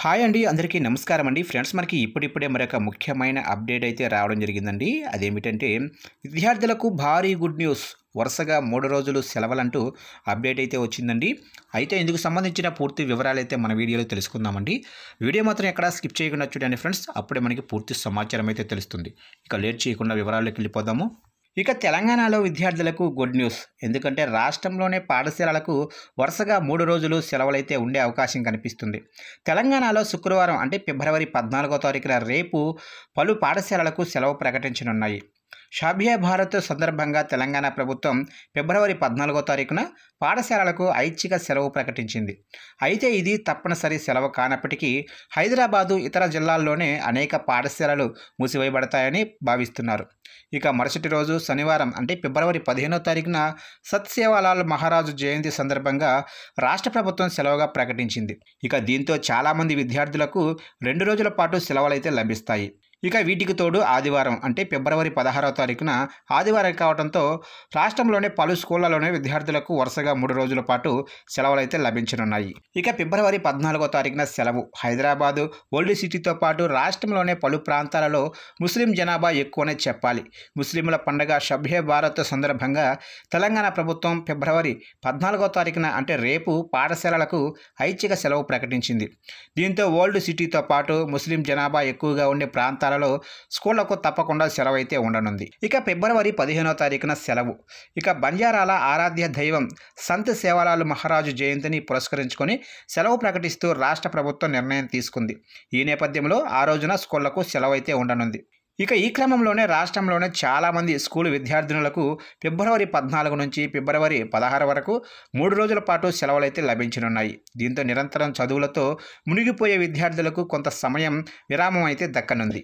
Hi అండి. అందరికీ నమస్కారం అండి. ఫ్రెండ్స్ మనకి ఇప్పుడిప్పుడే మరొక ముఖ్యమైన అప్డేట్ అయితే రావడం జరిగిందండి. అదేమిటంటే విద్యార్థులకు భారీ గుడ్ న్యూస్. వరుసగా 3 రోజులు సెలవులంటూ అప్డేట్ అయితే వచ్చిందండి. అయితే ఇందుకు సంబంధించిన పూర్తి వివరాలైతే మన వీడియోలో తెలుసుకుందామండి. వీడియో మాత్రం ఎక్కడా స్కిప్ చేయకుండా చూడండి ఫ్రెండ్స్. అప్పుడే మనకి పూర్తి సమాచారం అయితే తెలుస్తుంది. ఇక లేట్ చేయకుండా వివరాల్లోకి వెళ్ళిపోదాము. ఇక తెలంగాణలో విద్యార్థులకు గుడ్ న్యూస్. ఎందుకంటే రాష్ట్రంలోనే పాఠశాలలకు వరుసగా 3 రోజులు సెలవులైతే ఉండే అవకాశం కనిపిస్తుంది. తెలంగాణలో శుక్రవారం అంటే ఫిబ్రవరి 14వ తారీఖున రేపు పలు పాఠశాలలకు సెలవు ప్రకటించనున్నాయి. షాబియా భారత్ సందర్భంగా తెలంగాణ ప్రభుత్వం ఫిబ్రవరి 14వ తారీఖున పాఠశాలలకు ఐచ్ఛిక సెలవు ప్రకటించింది. అయితే ఇది తప్పనిసరి సెలవు కానప్పటికీ హైదరాబాదు, ఇతర జిల్లాల్లోనే అనేక పాఠశాలలు మూసివేయబడతాయని భావిస్తున్నారు. ఇక మరుసటి రోజు శనివారం అంటే ఫిబ్రవరి 15వ తారీఖున సత్సేవాలాల్ మహారాజు జయంతి సందర్భంగా రాష్ట్ర ప్రభుత్వం సెలవుగా ప్రకటించింది. ఇక దీంతో చాలామంది విద్యార్థులకు 2 రోజుల పాటు సెలవులైతే లభిస్తాయి. ఇక వీటికి తోడు ఆదివారం అంటే ఫిబ్రవరి 16వ తారీఖున ఆదివారం కావడంతో రాష్ట్రంలోని పలు స్కూళ్లలోనే విద్యార్థులకు వరుసగా 3 రోజుల పాటు సెలవులైతే లభించనున్నాయి. ఇక ఫిబ్రవరి 14వ తారీఖున సెలవు. హైదరాబాదు, ఓల్డ్ సిటీతో పాటు రాష్ట్రంలోనే పలు ప్రాంతాలలో ముస్లిం జనాభా ఎక్కువనే చెప్పాలి. ముస్లింల పండుగ షబ్బే భారత్ సందర్భంగా తెలంగాణ ప్రభుత్వం ఫిబ్రవరి 14వ తారీఖున అంటే రేపు పాఠశాలలకు ఐచ్ఛిక సెలవు ప్రకటించింది. దీంతో ఓల్డ్ సిటీతో పాటు ముస్లిం జనాభా ఎక్కువగా ఉండే ప్రాంతాలలో స్కూళ్లకు తప్పకుండా సెలవు అయితే ఉండనుంది. ఇక ఫిబ్రవరి 15వ తారీఖున సెలవు. ఇక బంజారాల ఆరాధ్య దైవం సంత్ సేవాలాల్ మహారాజు జయంతిని పురస్కరించుకొని సెలవు ప్రకటిస్తూ రాష్ట్ర ప్రభుత్వం నిర్ణయం తీసుకుంది. ఈ నేపథ్యంలో ఆ రోజున స్కూళ్లకు సెలవు అయితే ఉండనుంది. ఇక ఈ క్రమంలోనే రాష్ట్రంలోనే చాలామంది స్కూలు విద్యార్థినులకు ఫిబ్రవరి 14 నుంచి ఫిబ్రవరి 16 వరకు 3 రోజుల పాటు సెలవులైతే లభించనున్నాయి. దీంతో నిరంతరం చదువులతో మునిగిపోయే విద్యార్థులకు కొంత సమయం విరామం అయితే దక్కనుంది.